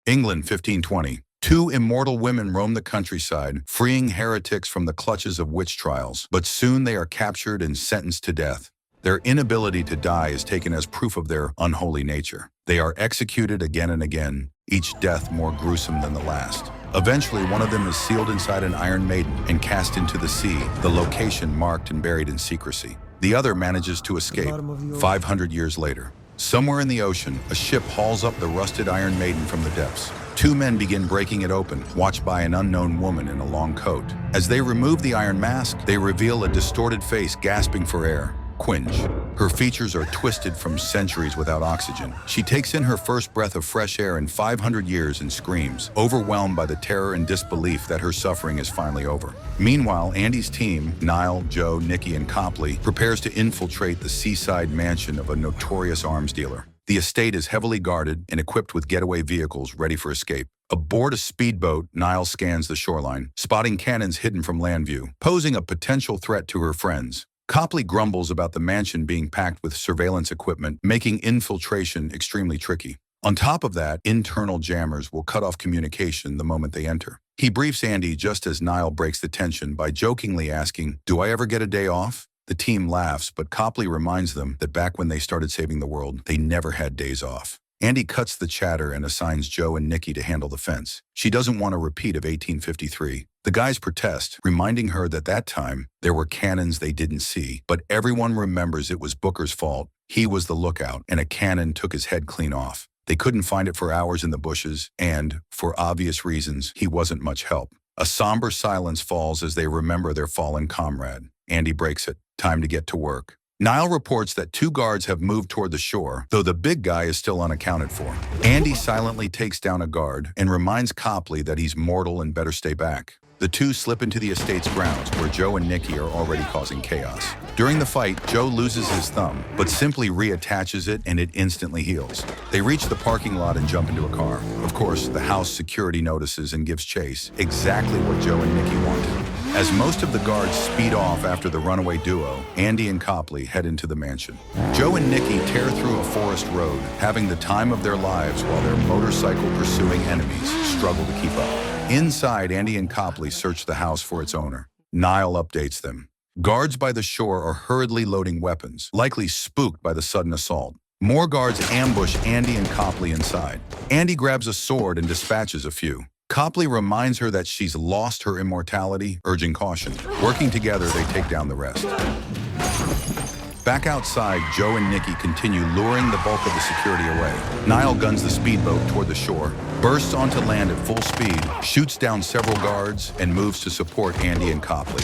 England 1520. Two immortal women roam the countryside, freeing heretics from the clutches of witch trials, but soon they are captured and sentenced to death. Their inability to die is taken as proof of their unholy nature. They are executed again and again, each death more gruesome than the last. Eventually, one of them is sealed inside an Iron Maiden and cast into the sea, the location marked and buried in secrecy. The other manages to escape 500 years later. Somewhere in the ocean, a ship hauls up the rusted Iron Maiden from the depths. Two men begin breaking it open, watched by an unknown woman in a long coat. As they remove the iron mask, they reveal a distorted face gasping for air. Quinn. Her features are twisted from centuries without oxygen. She takes in her first breath of fresh air in 500 years and screams, overwhelmed by the terror and disbelief that her suffering is finally over. Meanwhile, Andy's team, Niall, Joe, Nikki, and Copley, prepares to infiltrate the seaside mansion of a notorious arms dealer. The estate is heavily guarded and equipped with getaway vehicles ready for escape. Aboard a speedboat, Niall scans the shoreline, spotting cannons hidden from land view, posing a potential threat to her friends. Copley grumbles about the mansion being packed with surveillance equipment, making infiltration extremely tricky. On top of that, internal jammers will cut off communication the moment they enter. He briefs Andy just as Niall breaks the tension by jokingly asking, "Do I ever get a day off?" The team laughs, but Copley reminds them that back when they started saving the world, they never had days off. Andy cuts the chatter and assigns Joe and Nikki to handle the fence. She doesn't want a repeat of 1853. The guys protest, reminding her that that time, there were cannons they didn't see, but everyone remembers it was Booker's fault. He was the lookout, and a cannon took his head clean off. They couldn't find it for hours in the bushes, and, for obvious reasons, he wasn't much help. A somber silence falls as they remember their fallen comrade. Andy breaks it. Time to get to work. Niall reports that two guards have moved toward the shore, though the big guy is still unaccounted for. Andy silently takes down a guard and reminds Copley that he's mortal and better stay back. The two slip into the estate's grounds, where Joe and Nikki are already causing chaos. During the fight, Joe loses his thumb, but simply reattaches it and it instantly heals. They reach the parking lot and jump into a car. Of course, the house security notices and gives chase, exactly what Joe and Nikki wanted. As most of the guards speed off after the runaway duo, Andy and Copley head into the mansion. Joe and Nikki tear through a forest road, having the time of their lives while their motorcycle-pursuing enemies struggle to keep up. Inside, Andy and Copley search the house for its owner. Niall updates them. Guards by the shore are hurriedly loading weapons, likely spooked by the sudden assault. More guards ambush Andy and Copley inside. Andy grabs a sword and dispatches a few. Copley reminds her that she's lost her immortality, urging caution. Working together, they take down the rest. Back outside, Joe and Nikki continue luring the bulk of the security away. Niall guns the speedboat toward the shore, bursts onto land at full speed, shoots down several guards, and moves to support Andy and Copley.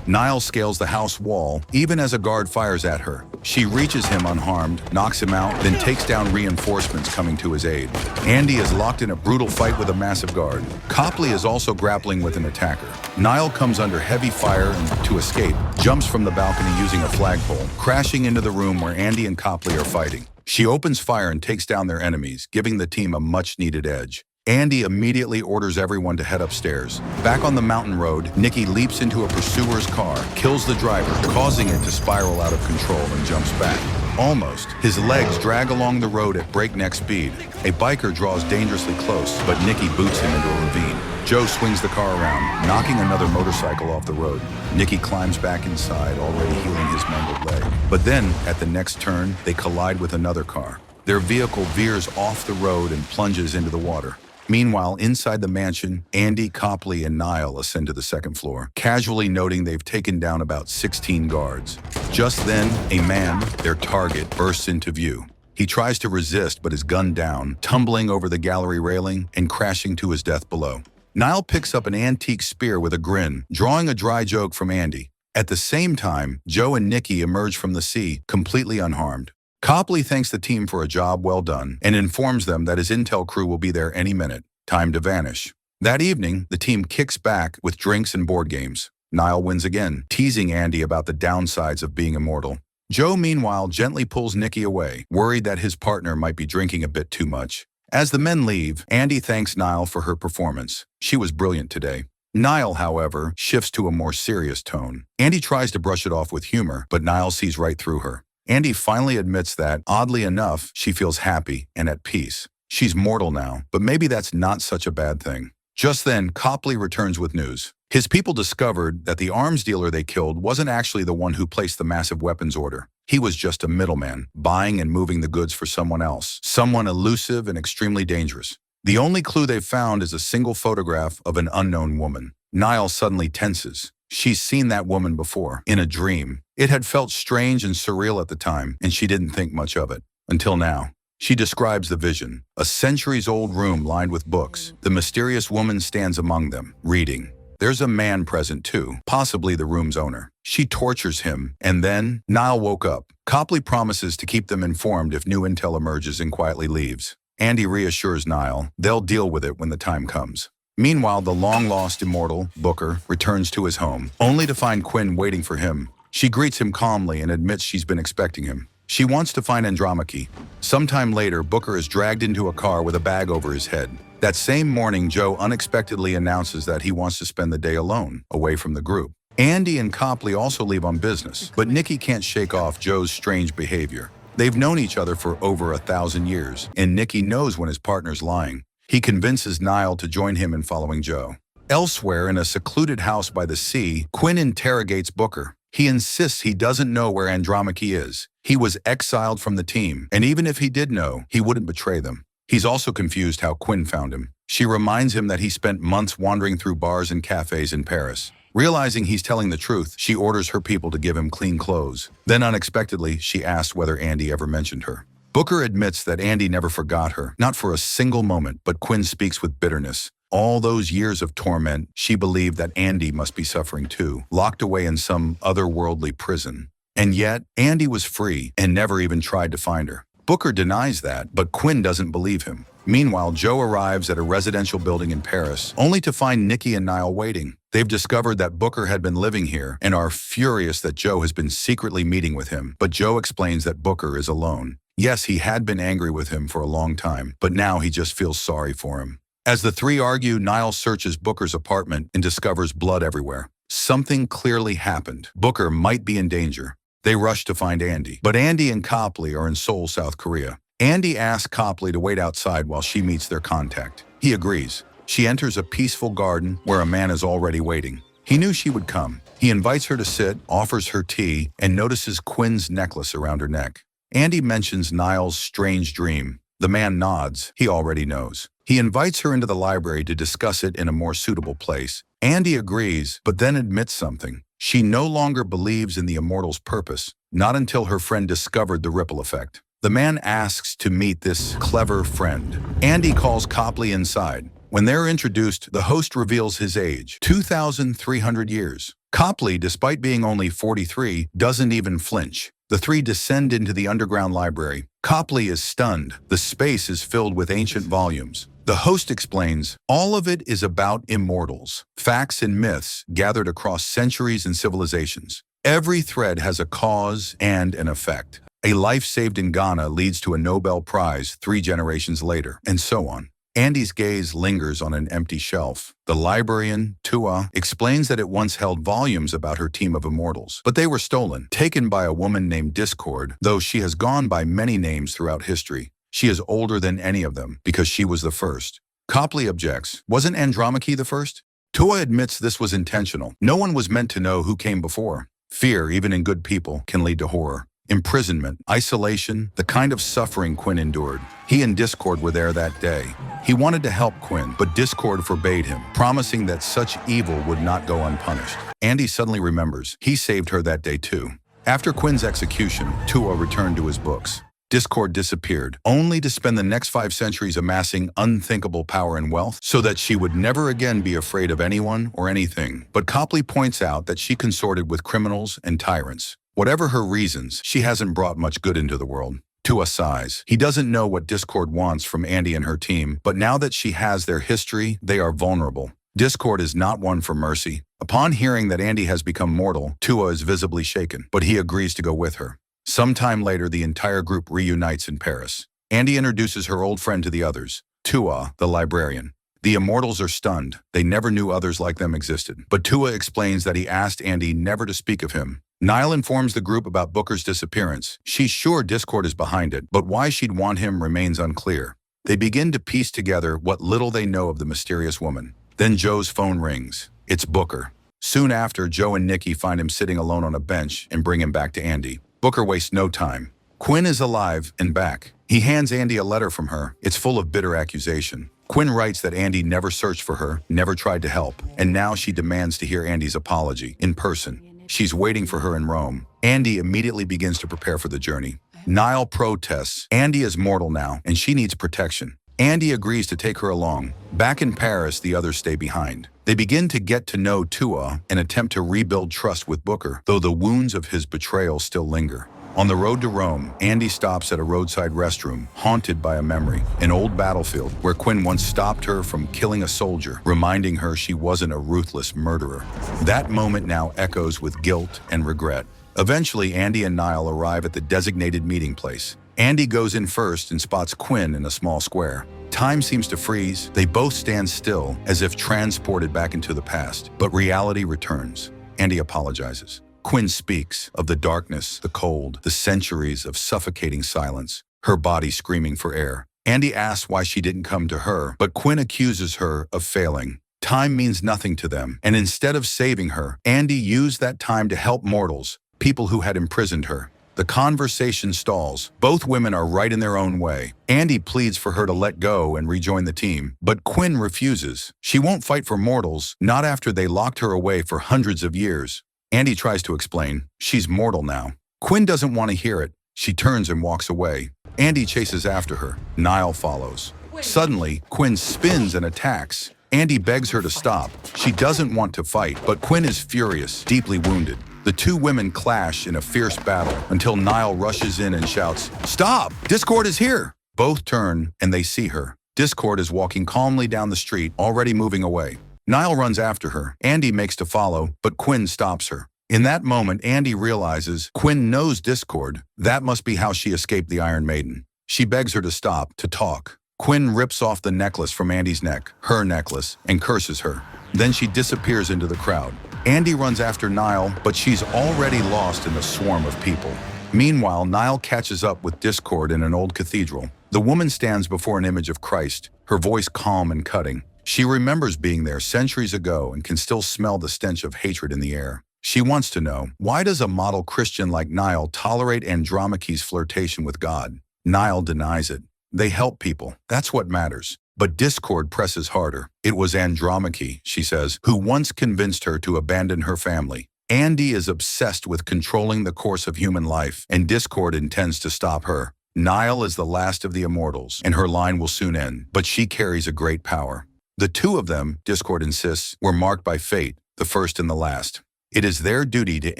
Niall scales the house wall, even as a guard fires at her. She reaches him unharmed, knocks him out, then takes down reinforcements coming to his aid. Andy is locked in a brutal fight with a massive guard. Copley is also grappling with an attacker. Niall comes under heavy fire and, to escape, jumps from the balcony using a flagpole, crashing into the room where Andy and Copley are fighting. She opens fire and takes down their enemies, giving the team a much-needed edge. Andy immediately orders everyone to head upstairs. Back on the mountain road, Nikki leaps into a pursuer's car, kills the driver, causing it to spiral out of control and jumps back. Almost. His legs drag along the road at breakneck speed. A biker draws dangerously close, but Nikki boots him into a ravine. Joe swings the car around, knocking another motorcycle off the road. Nikki climbs back inside, already healing his mangled leg. But then, at the next turn, they collide with another car. Their vehicle veers off the road and plunges into the water. Meanwhile, inside the mansion, Andy, Copley, and Niall ascend to the second floor, casually noting they've taken down about 16 guards. Just then, a man, their target, bursts into view. He tries to resist but is gunned down, tumbling over the gallery railing and crashing to his death below. Niall picks up an antique spear with a grin, drawing a dry joke from Andy. At the same time, Joe and Nikki emerge from the sea, completely unharmed. Copley thanks the team for a job well done and informs them that his intel crew will be there any minute. Time to vanish. That evening, the team kicks back with drinks and board games. Niall wins again, teasing Andy about the downsides of being immortal. Joe, meanwhile, gently pulls Nikki away, worried that his partner might be drinking a bit too much. As the men leave, Andy thanks Niall for her performance. She was brilliant today. Niall, however, shifts to a more serious tone. Andy tries to brush it off with humor, but Niall sees right through her. Andy finally admits that, oddly enough, she feels happy and at peace. She's mortal now, but maybe that's not such a bad thing. Just then, Copley returns with news. His people discovered that the arms dealer they killed wasn't actually the one who placed the massive weapons order. He was just a middleman, buying and moving the goods for someone else, someone elusive and extremely dangerous. The only clue they've found is a single photograph of an unknown woman. Niall suddenly tenses. She's seen that woman before, in a dream. It had felt strange and surreal at the time, and she didn't think much of it. Until now. She describes the vision. A centuries-old room lined with books. The mysterious woman stands among them, reading. There's a man present too, possibly the room's owner. She tortures him, and then Niall woke up. Copley promises to keep them informed if new intel emerges and quietly leaves. Andy reassures Niall they'll deal with it when the time comes. Meanwhile, the long-lost Immortal, Booker, returns to his home, only to find Quinn waiting for him. She greets him calmly and admits she's been expecting him. She wants to find Andromache. Sometime later, Booker is dragged into a car with a bag over his head. That same morning, Joe unexpectedly announces that he wants to spend the day alone, away from the group. Andy and Copley also leave on business, but Nikki can't shake off Joe's strange behavior. They've known each other for over 1,000 years, and Nikki knows when his partner's lying. He convinces Niall to join him in following Joe. Elsewhere, in a secluded house by the sea, Quinn interrogates Booker. He insists he doesn't know where Andromache is. He was exiled from the team, and even if he did know, he wouldn't betray them. He's also confused how Quinn found him. She reminds him that he spent months wandering through bars and cafes in Paris. Realizing he's telling the truth, she orders her people to give him clean clothes. Then unexpectedly, she asks whether Andy ever mentioned her. Booker admits that Andy never forgot her, not for a single moment, but Quinn speaks with bitterness. All those years of torment, she believed that Andy must be suffering too, locked away in some otherworldly prison. And yet, Andy was free and never even tried to find her. Booker denies that, but Quinn doesn't believe him. Meanwhile, Joe arrives at a residential building in Paris, only to find Nikki and Niall waiting. They've discovered that Booker had been living here and are furious that Joe has been secretly meeting with him, but Joe explains that Booker is alone. Yes, he had been angry with him for a long time, but now he just feels sorry for him. As the three argue, Niall searches Booker's apartment and discovers blood everywhere. Something clearly happened. Booker might be in danger. They rush to find Andy, but Andy and Copley are in Seoul, South Korea. Andy asks Copley to wait outside while she meets their contact. He agrees. She enters a peaceful garden where a man is already waiting. He knew she would come. He invites her to sit, offers her tea, and notices Quinn's necklace around her neck. Andy mentions Niall's strange dream. The man nods. He already knows. He invites her into the library to discuss it in a more suitable place. Andy agrees, but then admits something. She no longer believes in the Immortal's purpose, not until her friend discovered the ripple effect. The man asks to meet this clever friend. Andy calls Copley inside. When they're introduced, the host reveals his age, 2,300 years. Copley, despite being only 43, doesn't even flinch. The three descend into the underground library. Copley is stunned. The space is filled with ancient volumes. The host explains, all of it is about immortals, facts and myths gathered across centuries and civilizations. Every thread has a cause and an effect. A life saved in Ghana leads to a Nobel Prize 3 generations later, and so on. Andy's gaze lingers on an empty shelf. The librarian, Tua, explains that it once held volumes about her team of immortals, but they were stolen, taken by a woman named Discord, though she has gone by many names throughout history. She is older than any of them, because she was the first. Copley objects, wasn't Andromache the first? Tua admits this was intentional. No one was meant to know who came before. Fear, even in good people, can lead to horror. Imprisonment, isolation, the kind of suffering Quinn endured. He and Discord were there that day. He wanted to help Quinn, but Discord forbade him, promising that such evil would not go unpunished. Andy suddenly remembers he saved her that day too. After Quinn's execution, Tua returned to his books. Discord disappeared, only to spend the next 5 centuries amassing unthinkable power and wealth so that she would never again be afraid of anyone or anything. But Copley points out that she consorted with criminals and tyrants. Whatever her reasons, she hasn't brought much good into the world. Tua sighs. He doesn't know what Discord wants from Andy and her team, but now that she has their history, they are vulnerable. Discord is not one for mercy. Upon hearing that Andy has become mortal, Tua is visibly shaken, but he agrees to go with her. Sometime later, the entire group reunites in Paris. Andy introduces her old friend to the others, Tua, the librarian. The Immortals are stunned. They never knew others like them existed. But Tua explains that he asked Andy never to speak of him. Niall informs the group about Booker's disappearance. She's sure Discord is behind it, but why she'd want him remains unclear. They begin to piece together what little they know of the mysterious woman. Then Joe's phone rings. It's Booker. Soon after, Joe and Nikki find him sitting alone on a bench and bring him back to Andy. Booker wastes no time. Quinn is alive and back. He hands Andy a letter from her. It's full of bitter accusation. Quinn writes that Andy never searched for her, never tried to help, and now she demands to hear Andy's apology, in person. She's waiting for her in Rome. Andy immediately begins to prepare for the journey. Niall protests. Andy is mortal now, and she needs protection. Andy agrees to take her along. Back in Paris, the others stay behind. They begin to get to know Tua and attempt to rebuild trust with Booker, though the wounds of his betrayal still linger. On the road to Rome, Andy stops at a roadside restroom, haunted by a memory, an old battlefield where Quinn once stopped her from killing a soldier, reminding her she wasn't a ruthless murderer. That moment now echoes with guilt and regret. Eventually, Andy and Niall arrive at the designated meeting place. Andy goes in first and spots Quinn in a small square. Time seems to freeze. They both stand still, as if transported back into the past, but reality returns. Andy apologizes. Quinn speaks of the darkness, the cold, the centuries of suffocating silence, her body screaming for air. Andy asks why she didn't come to her, but Quinn accuses her of failing. Time means nothing to them, and instead of saving her, Andy used that time to help mortals, people who had imprisoned her. The conversation stalls. Both women are right in their own way. Andy pleads for her to let go and rejoin the team, but Quinn refuses. She won't fight for mortals, not after they locked her away for hundreds of years. Andy tries to explain. She's mortal now. Quinn doesn't want to hear it. She turns and walks away. Andy chases after her. Niall follows. Suddenly, Quinn spins and attacks. Andy begs her to stop. She doesn't want to fight, but Quinn is furious, deeply wounded. The two women clash in a fierce battle until Niall rushes in and shouts, "Stop! Discord is here!" Both turn and they see her. Discord is walking calmly down the street, already moving away. Niall runs after her. Andy makes to follow, but Quinn stops her. In that moment, Andy realizes Quinn knows Discord. That must be how she escaped the Iron Maiden. She begs her to stop, to talk. Quinn rips off the necklace from Andy's neck, her necklace, and curses her. Then she disappears into the crowd. Andy runs after Niall, but she's already lost in the swarm of people. Meanwhile, Niall catches up with Discord in an old cathedral. The woman stands before an image of Christ, her voice calm and cutting. She remembers being there centuries ago and can still smell the stench of hatred in the air. She wants to know, why does a model Christian like Niall tolerate Andromache's flirtation with God? Niall denies it. They help people. That's what matters. But Discord presses harder. It was Andromache, she says, who once convinced her to abandon her family. Andy is obsessed with controlling the course of human life, and Discord intends to stop her. Niall is the last of the immortals, and her line will soon end, but she carries a great power. The two of them, Discord insists, were marked by fate, the first and the last. It is their duty to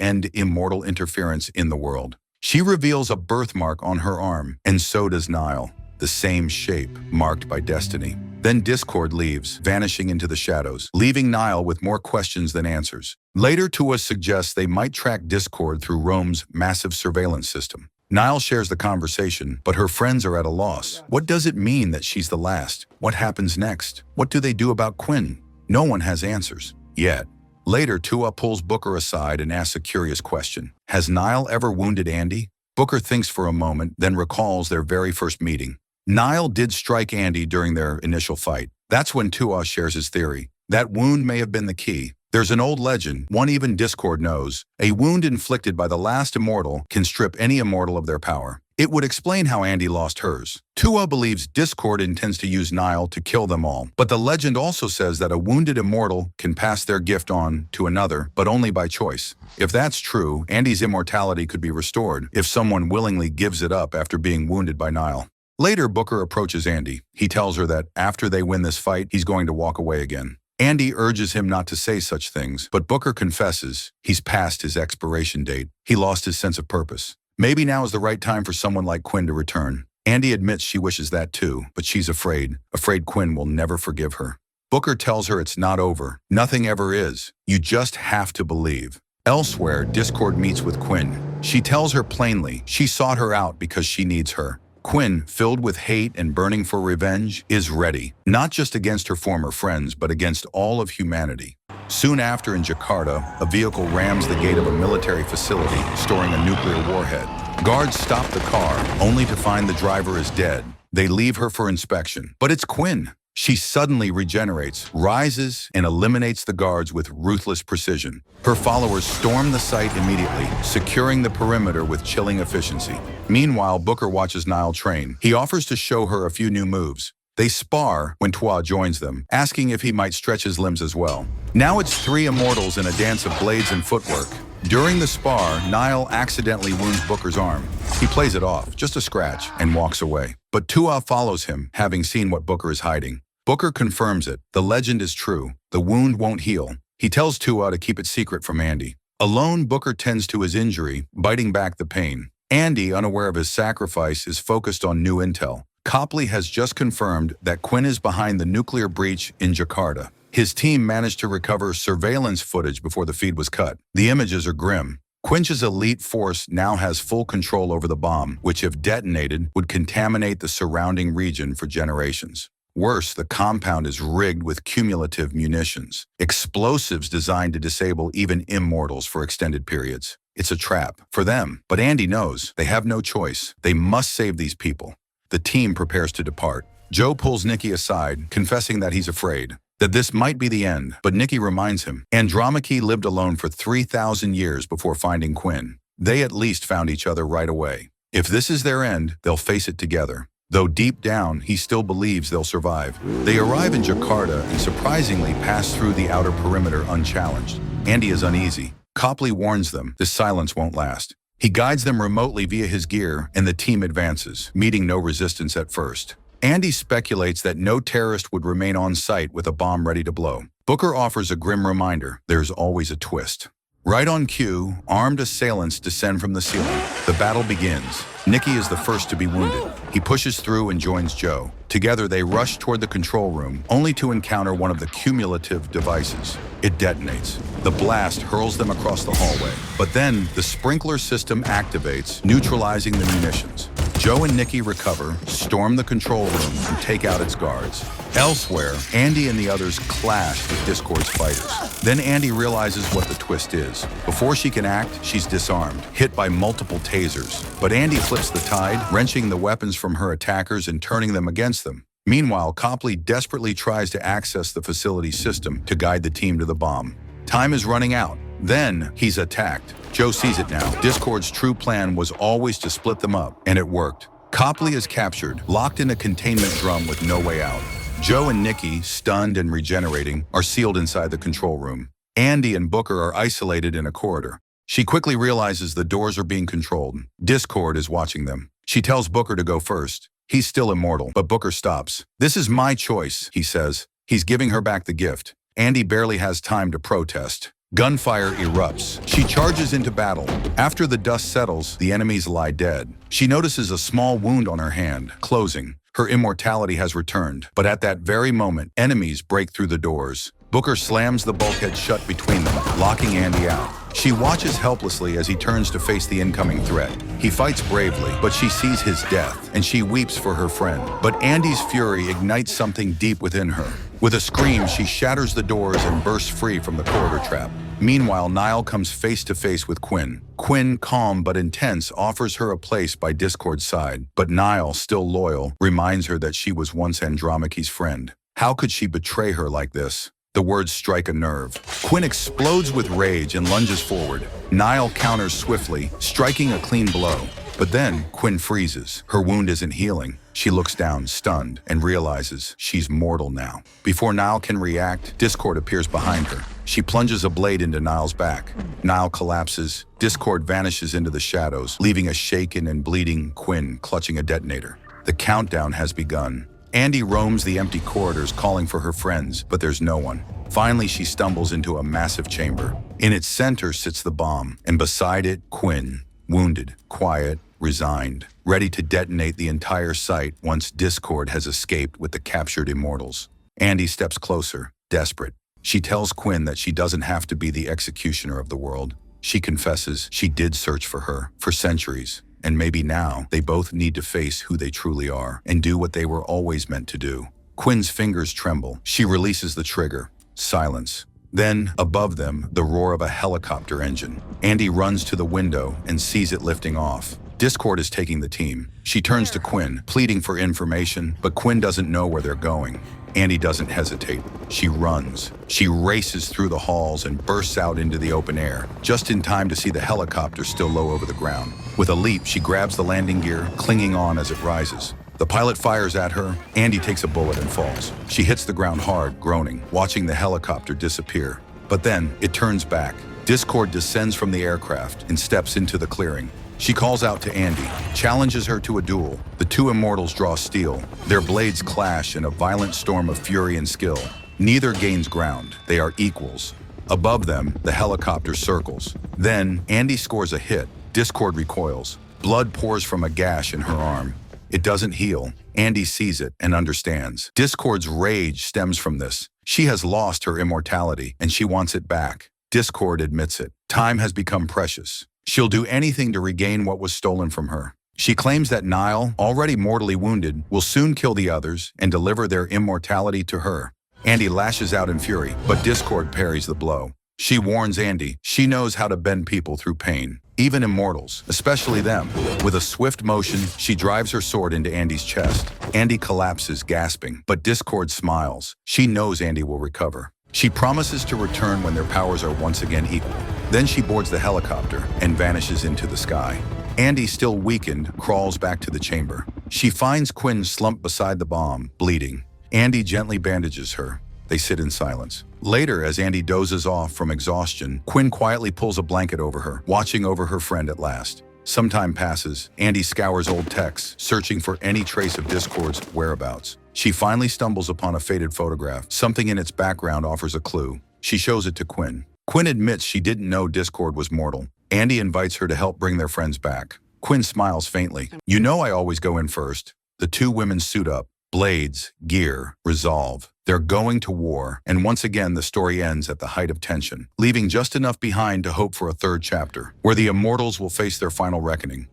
end immortal interference in the world. She reveals a birthmark on her arm, and so does Niall, the same shape, marked by destiny. Then Discord leaves, vanishing into the shadows, leaving Niall with more questions than answers. Later, Tua suggests they might track Discord through Rome's massive surveillance system. Niall shares the conversation, but her friends are at a loss. What does it mean that she's the last? What happens next? What do they do about Quinn? No one has answers. Yet. Later, Tua pulls Booker aside and asks a curious question. Has Niall ever wounded Andy? Booker thinks for a moment, then recalls their very first meeting. Niall did strike Andy during their initial fight. That's when Tua shares his theory. That wound may have been the key. There's an old legend, one even Discord knows. A wound inflicted by the last immortal can strip any immortal of their power. It would explain how Andy lost hers. Tua believes Discord intends to use Niall to kill them all, but the legend also says that a wounded immortal can pass their gift on to another, but only by choice. If that's true, Andy's immortality could be restored if someone willingly gives it up after being wounded by Niall. Later, Booker approaches Andy. He tells her that after they win this fight, he's going to walk away again. Andy urges him not to say such things, but Booker confesses he's past his expiration date. He lost his sense of purpose. Maybe now is the right time for someone like Quinn to return. Andy admits she wishes that too, but she's afraid Quinn will never forgive her. Booker tells her it's not over. Nothing ever is. You just have to believe. Elsewhere, Discord meets with Quinn. She tells her plainly she sought her out because she needs her. Quinn, filled with hate and burning for revenge, is ready, not just against her former friends, but against all of humanity. Soon after, in Jakarta, a vehicle rams the gate of a military facility storing a nuclear warhead. Guards stop the car, only to find the driver is dead. They leave her for inspection. But it's Quinn. She suddenly regenerates, rises, and eliminates the guards with ruthless precision. Her followers storm the site immediately, securing the perimeter with chilling efficiency. Meanwhile, Booker watches Niall train. He offers to show her a few new moves. They spar when Twa joins them, asking if he might stretch his limbs as well. Now it's three immortals in a dance of blades and footwork. During the spar, Niall accidentally wounds Booker's arm. He plays it off, just a scratch, and walks away. But Twa follows him, having seen what Booker is hiding. Booker confirms it. The legend is true. The wound won't heal. He tells Twa to keep it secret from Andy. Alone, Booker tends to his injury, biting back the pain. Andy, unaware of his sacrifice, is focused on new intel. Copley has just confirmed that Quinn is behind the nuclear breach in Jakarta. His team managed to recover surveillance footage before the feed was cut. The images are grim. Quinn's elite force now has full control over the bomb, which, if detonated, would contaminate the surrounding region for generations. Worse, the compound is rigged with cumulative munitions, explosives designed to disable even immortals for extended periods. It's a trap for them, but Andy knows they have no choice. They must save these people. The team prepares to depart. Joe pulls Nikki aside, confessing that he's afraid, that this might be the end, but Nikki reminds him, Andromache lived alone for 3,000 years before finding Quinn. They at least found each other right away. If this is their end, they'll face it together. Though deep down, he still believes they'll survive. They arrive in Jakarta and surprisingly pass through the outer perimeter unchallenged. Andy is uneasy. Copley warns them this silence won't last. He guides them remotely via his gear, and the team advances, meeting no resistance at first. Andy speculates that no terrorist would remain on site with a bomb ready to blow. Booker offers a grim reminder: there's always a twist. Right on cue, armed assailants descend from the ceiling. The battle begins. Nikki is the first to be wounded. He pushes through and joins Joe. Together, they rush toward the control room, only to encounter one of the cumulative devices. It detonates. The blast hurls them across the hallway. But then, the sprinkler system activates, neutralizing the munitions. Joe and Nikki recover, storm the control room, and take out its guards. Elsewhere, Andy and the others clash with Discord's fighters. Then Andy realizes what the twist is. Before she can act, she's disarmed, hit by multiple tasers. But Andy flips the tide, wrenching the weapons from her attackers and turning them against them. Meanwhile, Copley desperately tries to access the facility's system to guide the team to the bomb. Time is running out. Then, he's attacked. Joe sees it now. Discord's true plan was always to split them up, and it worked. Copley is captured, locked in a containment drum with no way out. Joe and Nikki, stunned and regenerating, are sealed inside the control room. Andy and Booker are isolated in a corridor. She quickly realizes the doors are being controlled. Discord is watching them. She tells Booker to go first. He's still immortal, but Booker stops. "This is my choice," he says. He's giving her back the gift. Andy barely has time to protest. Gunfire erupts. She charges into battle. After the dust settles, the enemies lie dead. She notices a small wound on her hand, closing. Her immortality has returned. But at that very moment, enemies break through the doors. Booker slams the bulkhead shut between them, locking Andy out. She watches helplessly as he turns to face the incoming threat. He fights bravely, but she sees his death, and she weeps for her friend. But Andy's fury ignites something deep within her. With a scream, she shatters the doors and bursts free from the corridor trap. Meanwhile, Niall comes face to face with Quinn. Quinn, calm but intense, offers her a place by Discord's side. But Niall, still loyal, reminds her that she was once Andromache's friend. How could she betray her like this? The words strike a nerve. Quinn explodes with rage and lunges forward. Niall counters swiftly, striking a clean blow. But then, Quinn freezes. Her wound isn't healing. She looks down, stunned, and realizes she's mortal now. Before Niall can react, Discord appears behind her. She plunges a blade into Niall's back. Niall collapses. Discord vanishes into the shadows, leaving a shaken and bleeding Quinn clutching a detonator. The countdown has begun. Andy roams the empty corridors calling for her friends, but there's no one. Finally, she stumbles into a massive chamber. In its center sits the bomb, and beside it, Quinn, wounded, quiet, resigned, ready to detonate the entire site once Discord has escaped with the captured immortals. Andy steps closer, desperate. She tells Quinn that she doesn't have to be the executioner of the world. She confesses she did search for her for centuries. And maybe now, they both need to face who they truly are and do what they were always meant to do. Quinn's fingers tremble. She releases the trigger. Silence. Then, above them, the roar of a helicopter engine. Andy runs to the window and sees it lifting off. Discord is taking the team. She turns to Quinn, pleading for information, but Quinn doesn't know where they're going. Andy doesn't hesitate. She runs. She races through the halls and bursts out into the open air, just in time to see the helicopter still low over the ground. With a leap, she grabs the landing gear, clinging on as it rises. The pilot fires at her. Andy takes a bullet and falls. She hits the ground hard, groaning, watching the helicopter disappear. But then, it turns back. Discord descends from the aircraft and steps into the clearing. She calls out to Andy, challenges her to a duel. The two immortals draw steel. Their blades clash in a violent storm of fury and skill. Neither gains ground. They are equals. Above them, the helicopter circles. Then, Andy scores a hit. Discord recoils. Blood pours from a gash in her arm. It doesn't heal. Andy sees it and understands. Discord's rage stems from this. She has lost her immortality, and she wants it back. Discord admits it. Time has become precious. She'll do anything to regain what was stolen from her. She claims that Niall, already mortally wounded, will soon kill the others and deliver their immortality to her. Andy lashes out in fury, but Discord parries the blow. She warns Andy. She knows how to bend people through pain, even immortals, especially them. With a swift motion, she drives her sword into Andy's chest. Andy collapses, gasping, but Discord smiles. She knows Andy will recover. She promises to return when their powers are once again equal. Then she boards the helicopter and vanishes into the sky. Andy, still weakened, crawls back to the chamber. She finds Quinn slumped beside the bomb, bleeding. Andy gently bandages her. They sit in silence. Later, as Andy dozes off from exhaustion, Quinn quietly pulls a blanket over her, watching over her friend at last. Some time passes. Andy scours old texts, searching for any trace of Discord's whereabouts. She finally stumbles upon a faded photograph. Something in its background offers a clue. She shows it to Quinn. Quinn admits she didn't know Discord was mortal. Andy invites her to help bring their friends back. Quinn smiles faintly. "You know I always go in first." The two women suit up. Blades, gear, resolve. They're going to war, and once again the story ends at the height of tension, leaving just enough behind to hope for a third chapter, where the immortals will face their final reckoning.